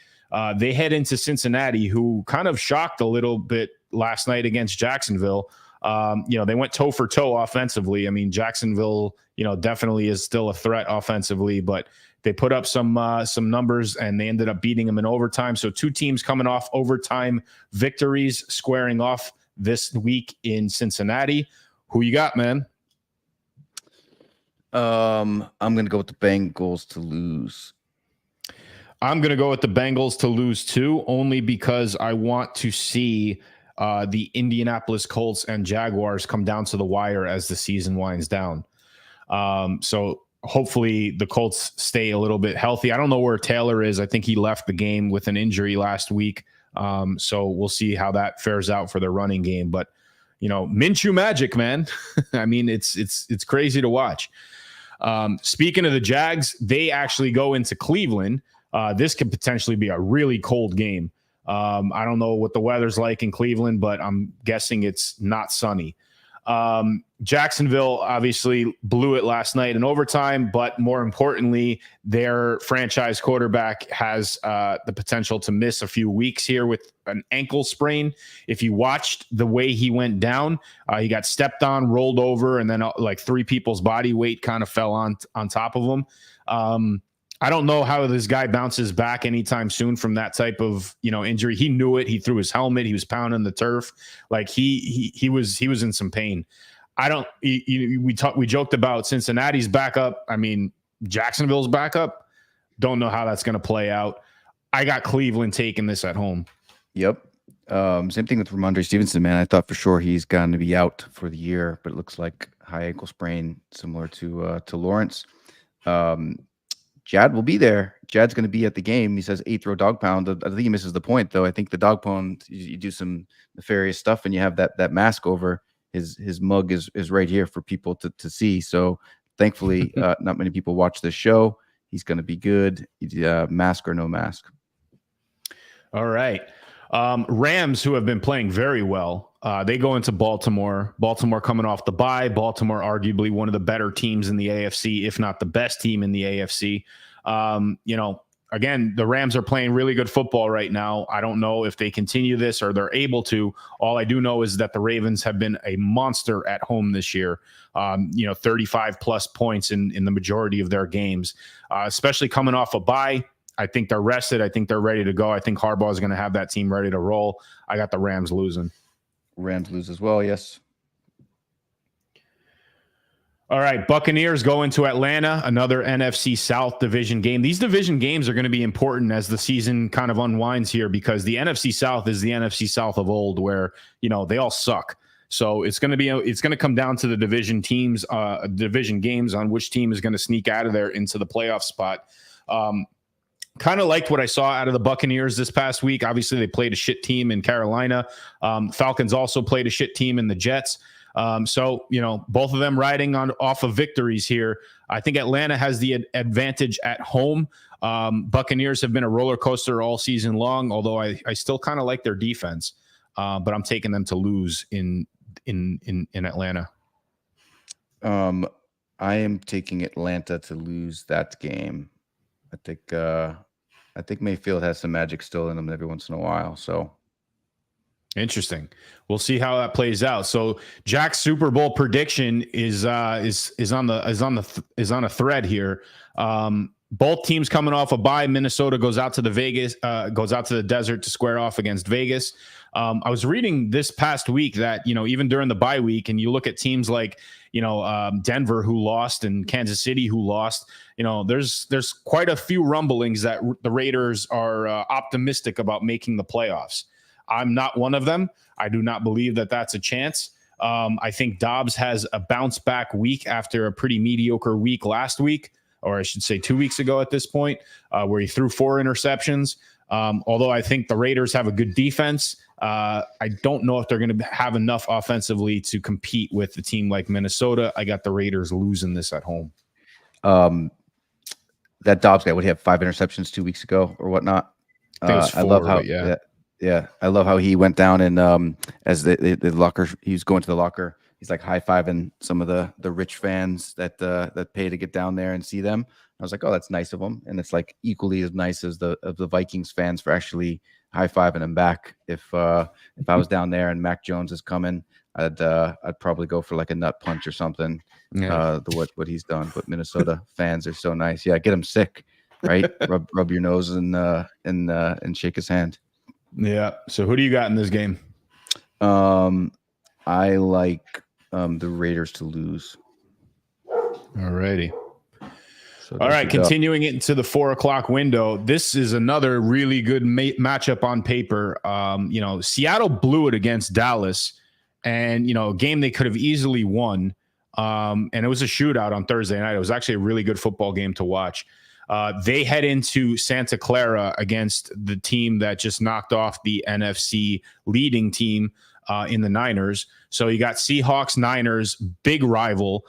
Speaker 3: They head into Cincinnati, who kind of shocked a little bit last night against Jacksonville. They went toe for toe offensively. I mean, Jacksonville, definitely is still a threat offensively, but they put up some numbers and they ended up beating them in overtime. So two teams coming off overtime victories, squaring off this week in Cincinnati. Who you got, man?
Speaker 2: I'm going to go with the Bengals to lose.
Speaker 3: I'm going to go with the Bengals to lose too, only because I want to see the Indianapolis Colts and Jaguars come down to the wire as the season winds down. So hopefully the Colts stay a little bit healthy. I don't know where Taylor is. I think he left the game with an injury last week. So we'll see how that fares out for their running game. But, Minshew magic, man. I mean, it's crazy to watch. Speaking of the Jags, they actually go into Cleveland. This could potentially be a really cold game. I don't know what the weather's like in Cleveland, but I'm guessing it's not sunny. Jacksonville obviously blew it last night in overtime, but more importantly, their franchise quarterback has the potential to miss a few weeks here with an ankle sprain. If you watched the way he went down, he got stepped on, rolled over, and then like three people's body weight kind of fell on top of him. I don't know how this guy bounces back anytime soon from that type of, injury. He knew it. He threw his helmet. He was pounding the turf. Like he was in some pain. We joked about Cincinnati's backup. I mean, Jacksonville's backup. Don't know how that's going to play out. I got Cleveland taking this at home.
Speaker 2: Yep. Same thing with Ramondre Stevenson, man. I thought for sure he's going to be out for the year, but it looks like high ankle sprain, similar to Lawrence. Jad will be there. Jad's going to be at the game. He says 8th row dog pound. I think he misses the point, though. I think the dog pound, you do some nefarious stuff and you have that mask over. His mug is right here for people to see. So thankfully, not many people watch this show. He's going to be good. Mask or no mask.
Speaker 3: All right. Rams, who have been playing very well, they go into Baltimore. Baltimore coming off the bye. Baltimore, arguably one of the better teams in the AFC, if not the best team in the AFC. Again, the Rams are playing really good football right now. I don't know if they continue this or they're able to. All I do know is that the Ravens have been a monster at home this year. 35 plus points in the majority of their games, especially coming off a bye. I think they're rested. I think they're ready to go. I think Harbaugh is going to have that team ready to roll. I got the Rams losing.
Speaker 2: Rams lose as well, yes.
Speaker 3: All right, Buccaneers go into Atlanta, another NFC South division game. These division games are going to be important as the season kind of unwinds here because the NFC South is the NFC South of old where, they all suck. So it's going to come down to the division teams, division games on which team is going to sneak out of there into the playoff spot. Kind of liked what I saw out of the Buccaneers this past week. Obviously, they played a shit team in Carolina. Falcons also played a shit team in the Jets. So, both of them riding off of victories here. I think Atlanta has the advantage at home. Buccaneers have been a roller coaster all season long, although I still kind of like their defense. But I'm taking them to lose in Atlanta.
Speaker 2: I am taking Atlanta to lose that game. I think Mayfield has some magic still in him every once in a while. So
Speaker 3: interesting. We'll see how that plays out. So Jack's Super Bowl prediction is on a thread here. Both teams coming off a bye. Minnesota goes out to the desert to square off against Vegas. I was reading this past week that, even during the bye week, and you look at teams like, Denver who lost and Kansas City who lost, there's quite a few rumblings that the Raiders are optimistic about making the playoffs. I'm not one of them. I do not believe that that's a chance. I think Dobbs has a bounce back week after a pretty mediocre week last week or I should say 2 weeks ago at this point, where he threw 4 interceptions. Although I think the Raiders have a good defense, I don't know if they're going to have enough offensively to compete with a team like Minnesota. I got the Raiders losing this at home.
Speaker 2: That Dobbs guy, would he have 5 interceptions 2 weeks ago or whatnot?
Speaker 3: I think it was 4,
Speaker 2: I love how,
Speaker 3: yeah.
Speaker 2: I love how he went down and as the locker, he was going to the locker. He's like high-fiving some of the rich fans that pay to get down there and see them. I was like, oh, that's nice of him. And it's like equally as nice as the Vikings fans for actually high-fiving him back. If I was down there and Mac Jones is coming, I'd probably go for like a nut punch or something.
Speaker 3: Yeah.
Speaker 2: What he's done. But Minnesota fans are so nice. Yeah, get him sick, right? rub your nose and shake his hand.
Speaker 3: Yeah. So who do you got in this game?
Speaker 2: I like the Raiders to lose.
Speaker 3: All righty.
Speaker 2: So
Speaker 3: all right, continuing it into the 4 o'clock window. This is another really good matchup on paper. Seattle blew it against Dallas, and a game they could have easily won. And it was a shootout on Thursday night. It was actually a really good football game to watch. They head into Santa Clara against the team that just knocked off the NFC leading team in the Niners. So you got Seahawks, Niners, big rival,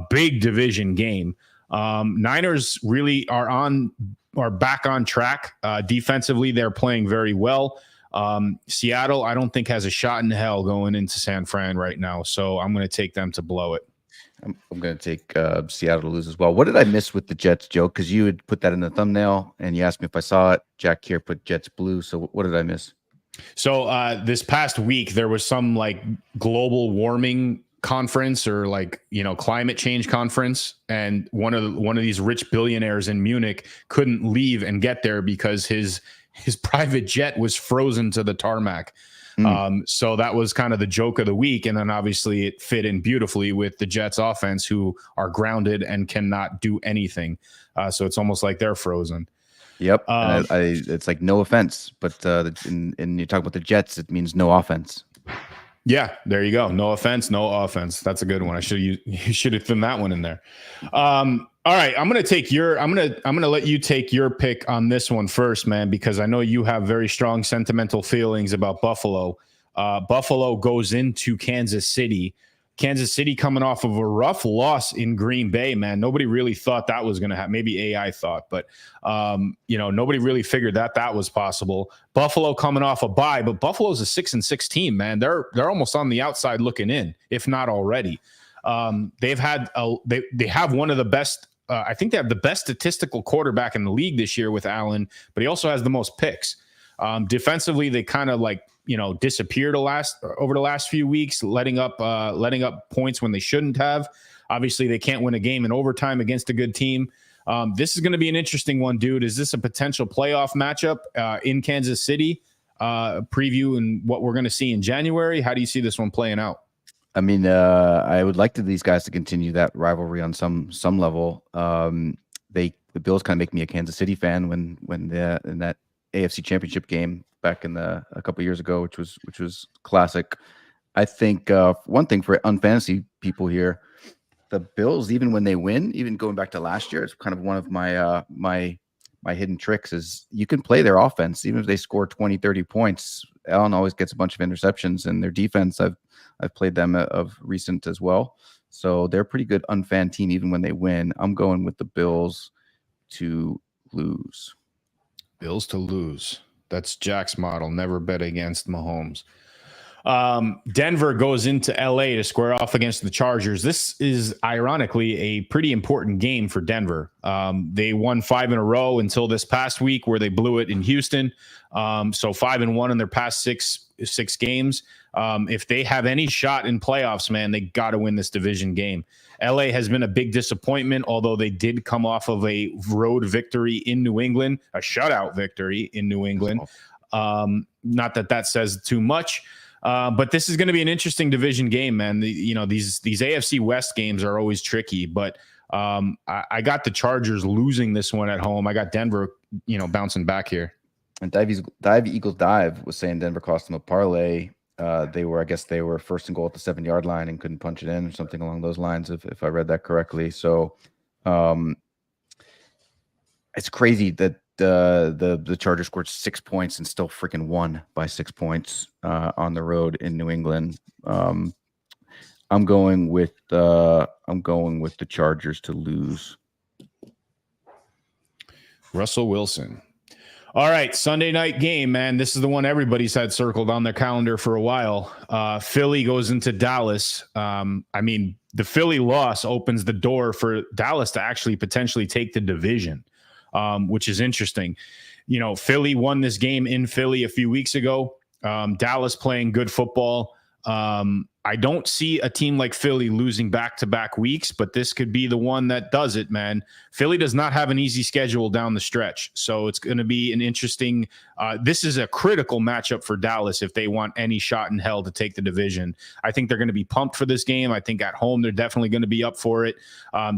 Speaker 3: big division game. Niners really are back on track. Defensively, they're playing very well. Seattle, I don't think has a shot in hell going into San Fran right now. So I'm going to take them to blow it.
Speaker 2: I'm going to take Seattle to lose as well. What did I miss with the Jets joke? Because you had put that in the thumbnail and you asked me if I saw it. Jack here put Jets blue. So what did I miss?
Speaker 3: So this past week, there was some like global warming conference or climate change conference. And one of these rich billionaires in Munich couldn't leave and get there because his private jet was frozen to the tarmac. So that was kind of the joke of the week. And then obviously it fit in beautifully with the Jets offense, who are grounded and cannot do anything. So it's almost like they're frozen.
Speaker 2: Yep. It's like no offense, but and you talk about the Jets, it means no offense.
Speaker 3: Yeah, there you go. No offense, no offense. That's a good one. You should have thrown that one in there. All right, I'm gonna let you take your pick on this one first, man, because I know you have very strong sentimental feelings about Buffalo. Buffalo goes into Kansas City. Kansas City coming off of a rough loss in Green Bay, man. Nobody really thought that was going to happen. Maybe AI thought, but nobody really figured that was possible. Buffalo coming off a bye, but Buffalo's a 6-6 team, man. They're almost on the outside looking in, if not already. They have one of the best. I think they have the best statistical quarterback in the league this year with Allen, but he also has the most picks. Defensively, they kind of disappeared over the last few weeks, letting up points when they shouldn't have. Obviously, they can't win a game in overtime against a good team. This is going to be an interesting one, dude. Is this a potential playoff matchup in Kansas City? Preview and what we're going to see in January. How do you see this one playing out?
Speaker 2: I mean, I would like these guys to continue that rivalry on some level. The Bills kind of make me a Kansas City fan when in that AFC Championship game back a couple years ago, which was classic. I think one thing for UNfantasy people here, the Bills, even when they win, even going back to last year, it's kind of one of my my hidden tricks is you can play their offense even if they score 20, 30 points. Allen always gets a bunch of interceptions, and their defense, I've played them of recent as well. So they're a pretty good unfan team even when they win. I'm going with the Bills to lose.
Speaker 3: Bills to lose. That's Jack's model. Never bet against Mahomes. Denver goes into LA to square off against the Chargers. This is ironically a pretty important game for Denver. They won 5 in a row until this past week where they blew it in Houston. So 5-1 in their past six games. If they have any shot in playoffs, man, they got to win this division game. LA has been a big disappointment, although they did come off of a road victory in New England, a shutout victory in New England. Not that says too much. But this is going to be an interesting division game, man. These AFC West games are always tricky, but I got the Chargers losing this one at home. I got Denver, bouncing back here.
Speaker 2: And Eagles Dive was saying Denver cost them a parlay. They were first and goal at the 7-yard line and couldn't punch it in or something along those lines, if I read that correctly. So it's crazy that the Chargers scored 6 points and still freaking won by 6 points on the road in New England. I'm going with the Chargers to lose.
Speaker 3: Russell Wilson. All right, Sunday night game, man. This is the one everybody's had circled on their calendar for a while. Philly goes into Dallas. The Philly loss opens the door for Dallas to actually potentially take the division, which is interesting. Philly won this game in Philly a few weeks ago. Dallas playing good football. I don't see a team like Philly losing back-to-back weeks, but this could be the one that does it, man. Philly does not have an easy schedule down the stretch, so it's going to be an interesting this is a critical matchup for Dallas if they want any shot in hell to take the division. I think they're going to be pumped for this game. I think at home they're definitely going to be up for it.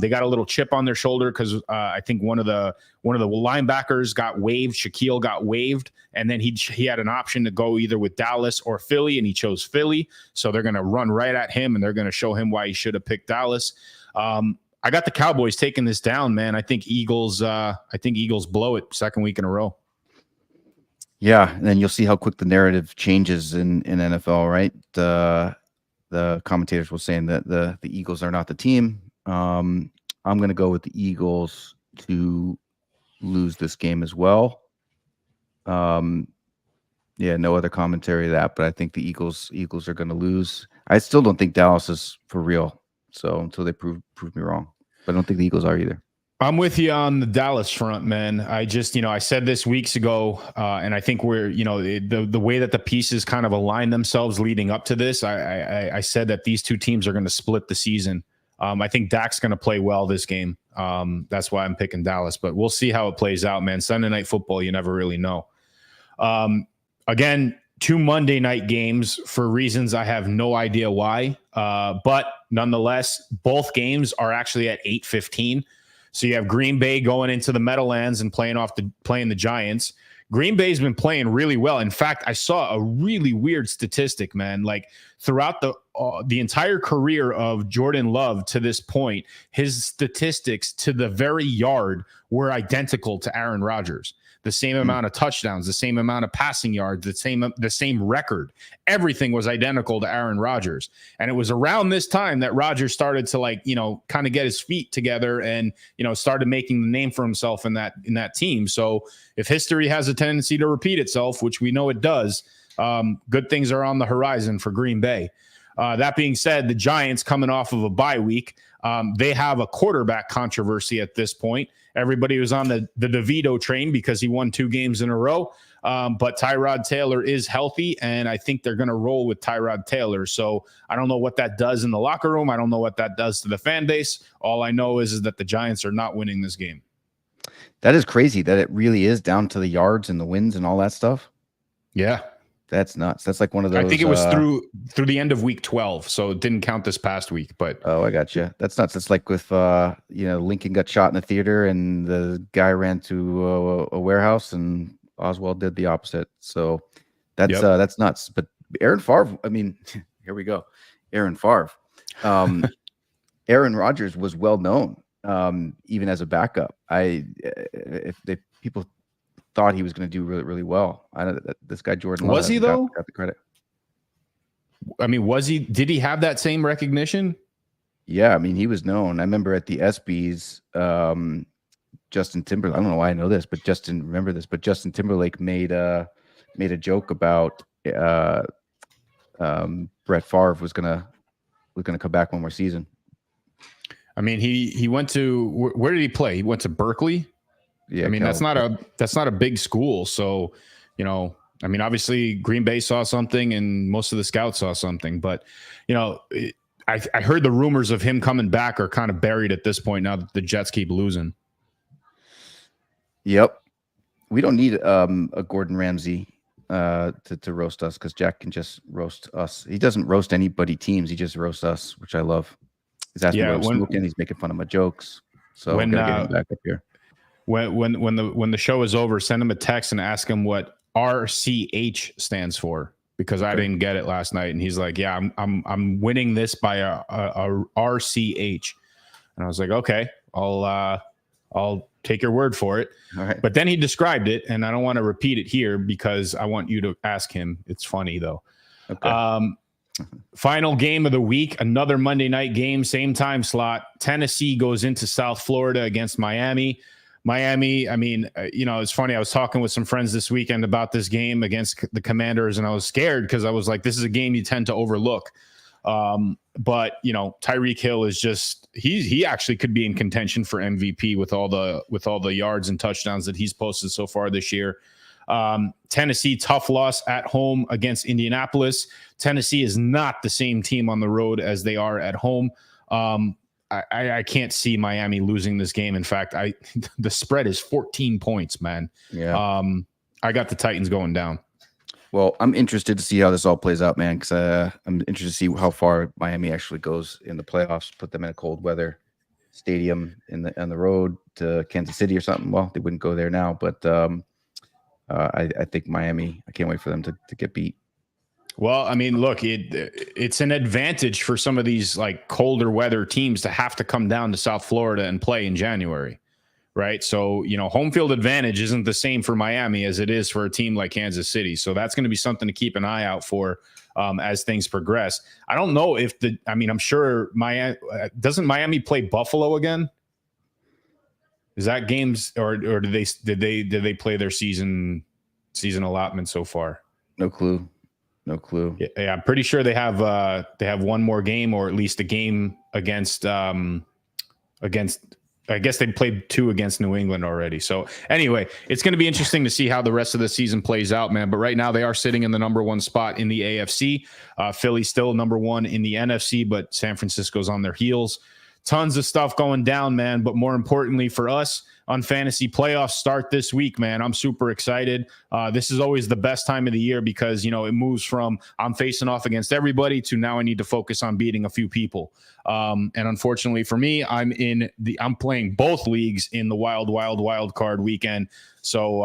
Speaker 3: They got a little chip on their shoulder because I think one of the linebackers got waived. Shaquille got waived, and then he had an option to go either with Dallas or Philly, and he chose Philly. So they're going to run right at him, and they're going to show him why he should have picked Dallas. I got the Cowboys taking this down, man. I think Eagles blow it second week in a row.
Speaker 2: Yeah, and then you'll see how quick the narrative changes in NFL, right? The commentators were saying that the Eagles are not the team. I'm going to go with the Eagles to lose this game as well. No other commentary to that, but I think the Eagles are going to lose. I still don't think Dallas is for real. So until they prove me wrong, but I don't think the Eagles are either.
Speaker 3: I'm with you on the Dallas front, man. I just, I said this weeks ago, and I think we're, the way that the pieces kind of align themselves leading up to this, I said that these two teams are going to split the season. I think Dak's going to play well this game. That's why I'm picking Dallas, but we'll see how it plays out, man. Sunday night football, you never really know. Again, 2 Monday night games for reasons I have no idea why. But nonetheless, both games are actually at 8:15. So you have Green Bay going into the Meadowlands and playing the Giants. Green Bay's been playing really well. In fact, I saw a really weird statistic, man. Like throughout the entire career of Jordan Love to this point, his statistics to the very yard were identical to Aaron Rodgers. The same amount of touchdowns, the same amount of passing yards, the same record. Everything was identical to Aaron Rodgers. And it was around this time that Rodgers started to kind of get his feet together and, started making the name for himself in that team. So if history has a tendency to repeat itself, which we know it does, good things are on the horizon for Green Bay. That being said, the Giants coming off of a bye week, they have a quarterback controversy at this point. Everybody was on the DeVito train because he won 2 games in a row. But Tyrod Taylor is healthy, and I think they're going to roll with Tyrod Taylor. So I don't know what that does in the locker room. I don't know what that does to the fan base. All I know is that the Giants are not winning this game.
Speaker 2: That is crazy that it really is down to the yards and the wins and all that stuff.
Speaker 3: Yeah.
Speaker 2: That's nuts. That's like one of those.
Speaker 3: I think it was through the end of week 12, so it didn't count this past week. But
Speaker 2: I got you. That's nuts. It's like with Lincoln got shot in the theater, and the guy ran to a warehouse, and Oswald did the opposite. So that's nuts. But Aaron Favre. I mean, here we go. Aaron Favre. Aaron Rodgers was well known, even as a backup. People thought he was going to do really, really well. I know that this guy Jordan
Speaker 3: was he though?
Speaker 2: Got the credit.
Speaker 3: I mean, did he have that same recognition?
Speaker 2: Yeah, I mean, he was known. I remember at the ESPYs, Justin Timberlake. I don't know why I know this, but Justin Timberlake made a joke about Brett Favre was gonna come back one more season.
Speaker 3: I mean, he went to where did he play? He went to Berkeley.
Speaker 2: Yeah,
Speaker 3: I mean, that's not a big school. So, I mean, obviously Green Bay saw something and most of the scouts saw something, but, I heard the rumors of him coming back are kind of buried at this point now that the Jets keep losing.
Speaker 2: Yep. We don't need a Gordon Ramsay to roast us because Jack can just roast us. He doesn't roast anybody teams. He just roasts us, which I love. He's asking me smoking. He's making fun of my jokes. So I'm going to get him back up here.
Speaker 3: When the show is over, send him a text and ask him what RCH stands for, because I didn't get it last night. And he's like, "Yeah, I'm winning this by a RCH," and I was like, "Okay, I'll take your word for it.
Speaker 2: All right.
Speaker 3: But then he described it, and I don't want to repeat it here because I want you to ask him. It's funny, though.
Speaker 2: Okay.
Speaker 3: Final game of the week, another Monday night game, same time slot. Tennessee goes into South Florida against Miami. Miami, I mean, it's funny. I was talking with some friends this weekend about this game against the Commanders, and I was scared because I was like, this is a game you tend to overlook. But Tyreek Hill is just he actually could be in contention for MVP with all the yards and touchdowns that he's posted so far this year. Tennessee, tough loss at home against Indianapolis. Tennessee is not the same team on the road as they are at home. I can't see Miami losing this game. In fact, the spread is 14 points, man.
Speaker 2: Yeah.
Speaker 3: I got the Titans going down.
Speaker 2: Well, I'm interested to see how this all plays out, man, because I'm interested to see how far Miami actually goes in the playoffs. Put them in a cold weather stadium on the road to Kansas City or something. Well, they wouldn't go there now, but I think Miami, I can't wait for them to get beat.
Speaker 3: Well, I mean, look, it's an advantage for some of these like colder weather teams to have to come down to South Florida and play in January, right? So, home field advantage isn't the same for Miami as it is for a team like Kansas City. So that's going to be something to keep an eye out for as things progress. I don't know if I'm sure doesn't Miami play Buffalo again? Is that games or did they play their season allotment so far?
Speaker 2: No clue.
Speaker 3: Yeah, I'm pretty sure they have one more game, or at least a game against. I guess they played 2 against New England already. So anyway, it's going to be interesting to see how the rest of the season plays out, man. But right now they are sitting in the number 1 spot in the AFC. Philly still number 1 in the NFC, but San Francisco's on their heels. Tons of stuff going down, man. But more importantly for us, on fantasy playoffs start this week, man. I'm super excited. This is always the best time of the year because, it moves from I'm facing off against everybody to now I need to focus on beating a few people. And unfortunately for me, I'm playing both leagues in the wild card weekend. So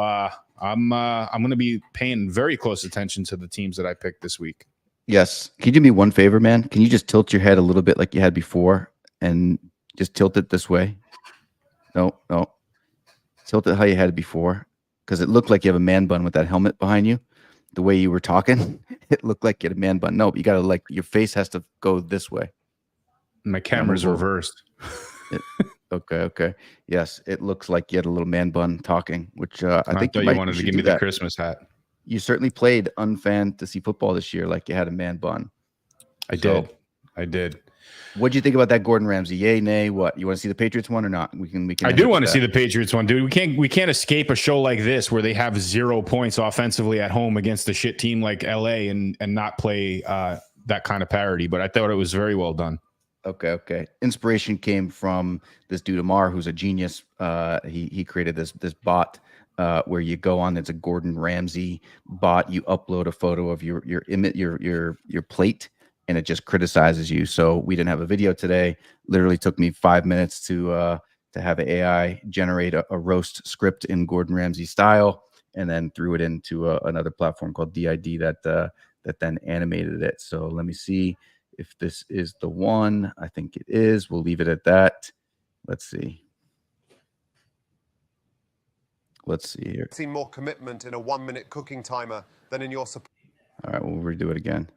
Speaker 3: I'm going to be paying very close attention to the teams that I picked this week.
Speaker 2: Yes. Can you do me one favor, man? Can you just tilt your head a little bit like you had before and just tilt it this way? No. Tilt it how you had it before, because it looked like you have a man bun with that helmet behind you. The way you were talking, it looked like you had a man bun. No, you got to your face has to go this way.
Speaker 3: My camera's reversed.
Speaker 2: Okay. Yes, it looks like you had a little man bun talking, which I think
Speaker 3: you wanted to give me the Christmas hat.
Speaker 2: You certainly played UNfantasy football this year like you had a man bun.
Speaker 3: I did.
Speaker 2: What do you think about that Gordon Ramsay? Yay, nay, what? You want to see the Patriots one or not? We can.
Speaker 3: I do want to see the Patriots one, dude. We can't escape a show like this where they have 0 points offensively at home against a shit team like LA and not play that kind of parity. But I thought it was very well done.
Speaker 2: Okay. Inspiration came from this dude Amar, who's a genius. He created this bot where you go on. It's a Gordon Ramsay bot. You upload a photo of your plate, and it just criticizes you. So we didn't have a video today. Literally took me 5 minutes to have AI generate a roast script in Gordon Ramsay style, and then threw it into another platform called DID that then animated it. So let me see if this is the one. I think it is. We'll leave it at that. Let's see here.
Speaker 1: I've seen more commitment in a 1-minute cooking timer than in your support.
Speaker 2: All right, we'll redo it again.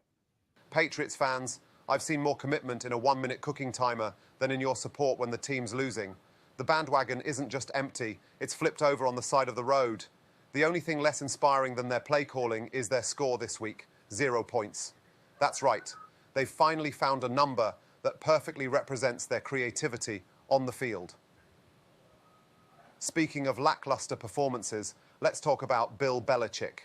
Speaker 1: Patriots fans, I've seen more commitment in a 1-minute cooking timer than in your support when the team's losing. The bandwagon isn't just empty, it's flipped over on the side of the road. The only thing less inspiring than their play calling is their score this week, 0 points. That's right, they've finally found a number that perfectly represents their creativity on the field. Speaking of lackluster performances, let's talk about Bill Belichick.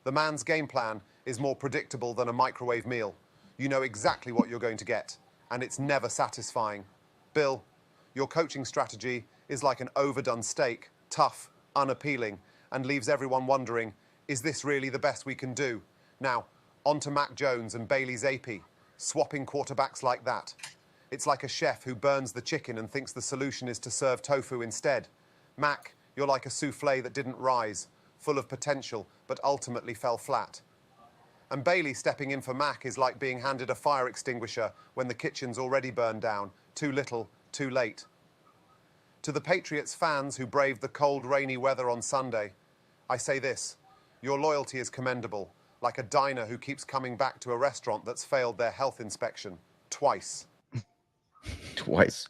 Speaker 1: The man's game plan is more predictable than a microwave meal. You know exactly what you're going to get, and it's never satisfying. Bill, your coaching strategy is like an overdone steak, tough, unappealing, and leaves everyone wondering, is this really the best we can do? Now, on to Mac Jones and Bailey Zappi, swapping quarterbacks like that. It's like a chef who burns the chicken and thinks the solution is to serve tofu instead. Mac, you're like a souffle that didn't rise, full of potential, but ultimately fell flat. And Bailey stepping in for Mac is like being handed a fire extinguisher when the kitchen's already burned down. Too little, too late. To the Patriots fans who braved the cold, rainy weather on Sunday, I say this: your loyalty is commendable, like a diner who keeps coming back to a restaurant that's failed their health inspection twice.
Speaker 2: Twice.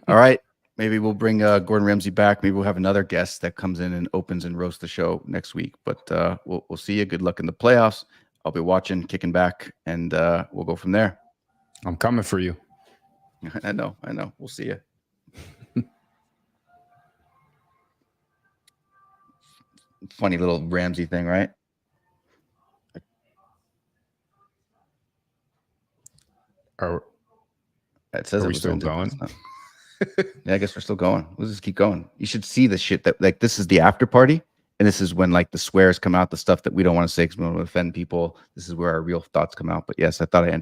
Speaker 2: All right. Maybe we'll bring Gordon Ramsay back. Maybe we'll have another guest that comes in and opens and roasts the show next week. But we'll see you. Good luck in the playoffs. I'll be watching, kicking back, and we'll go from there.
Speaker 3: I'm coming for you.
Speaker 2: I know. We'll see you. Funny little Ramsey thing, right? It says
Speaker 3: Are
Speaker 2: it
Speaker 3: we
Speaker 2: was
Speaker 3: still
Speaker 2: ended,
Speaker 3: going?
Speaker 2: Yeah, I guess we're still going. We'll just keep going. You should see the shit that, like, this is the after party, and this is when, like, the swears come out, the stuff that we don't want to say because we don't want to offend people. This is where our real thoughts come out. But yes, I thought I ended